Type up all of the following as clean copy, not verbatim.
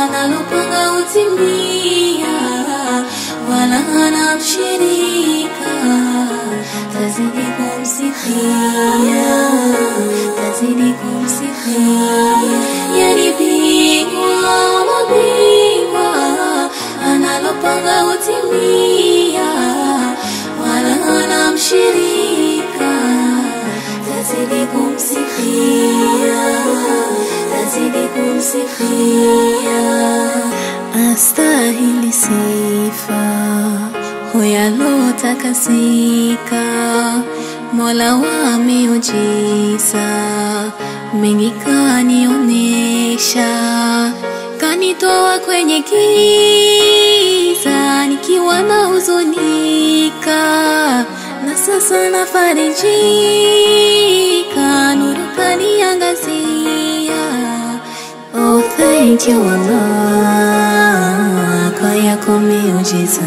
analopanga utimia, wala hana mshirika. Tazidi kumsifia, tazidi kumsifia. Yani bingwa mabingwa, analopanga utimia, wala hana mshirika. Tazidi kumsifia, tazidi kumsifia. Astahili sifa, huyalo takasika, Mola wa miujiza, mengi kanionesha, kanitoa kwenye giza, nikiwa na huzunika, na sasa nafarijika, nuru kaniangazia. Oh, thank you Allah, kwa yako miujiza.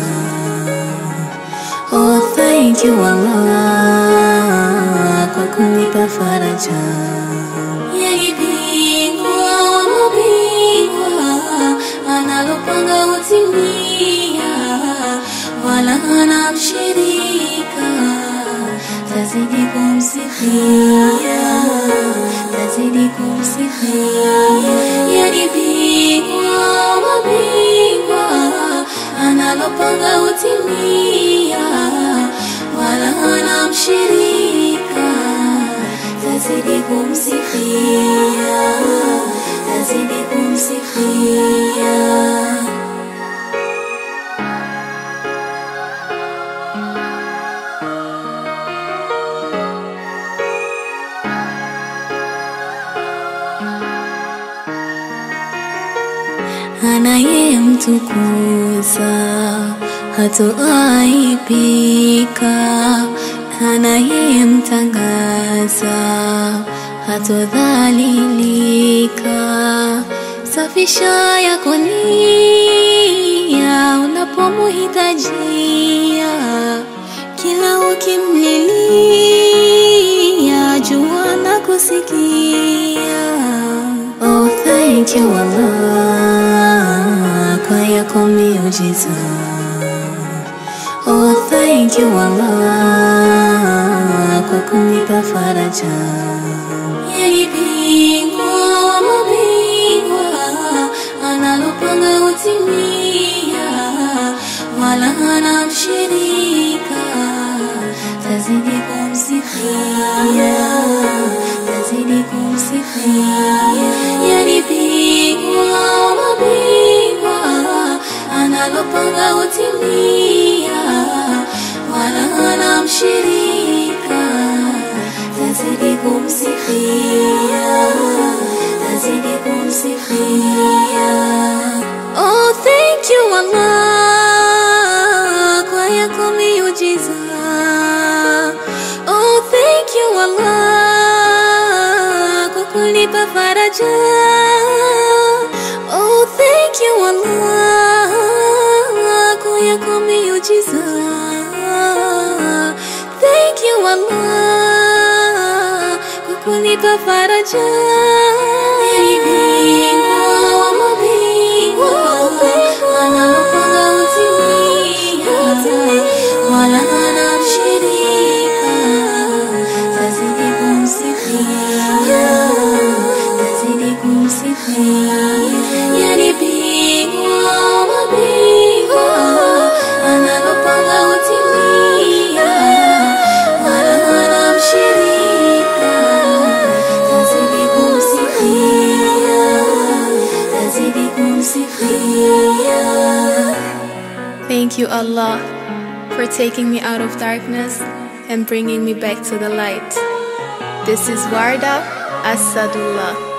Oh, thank you Allah, kwa kunipa faraja. Yeye bingwa wa mabingwa, analopanga utimia, wala hana mshirika. Tazidi kumsifia, tazidi kumsifia. Yeye bingwa wa mabingwa, analopanga utimia, wala hana mshirika. Tazidi kumsifia, tazidi kumsifia. Anayemtukuza hatoaibika, anayemtangaza hatodhalilika. Safisha yako nia unapomuhitajia, kila ukimlilia jua na kusikia. Oh, thank you Allah, kwa yako miujiza. Oh, thank you Allah, kwa kunipa faraja. Yeye bingwa wa mabingwa, analopanga utimia, wala hana mshirika. Tazidi kumsifia, tazidi kumsifia. Yeye bingwa wa mabingwa, analopanga utimia, wala hana mshirika. Tazidi kumsifia, tazidi kumsifia. Oh, thank you Allah, kwa yako miujiza. Oh, thank you Allah, kwa kunipa faraja. Oh, thank you Allah, kwa yako miujiza. Thank you Allah, kwa kunipa faraja. Yeye bingwa wa mabingwa, analopanga utimia, wala hana mshirika. Tazidi kumsifia, tazidi kumsifia. Yeye bingwa wa mabingwa, analopanga utimia, wala hana mshirika. Tazidi kumsifia, tazidi kumsifia. Thank you, Allah, for taking me out of darkness and bringing me back to the light. This is Warda Asadullah.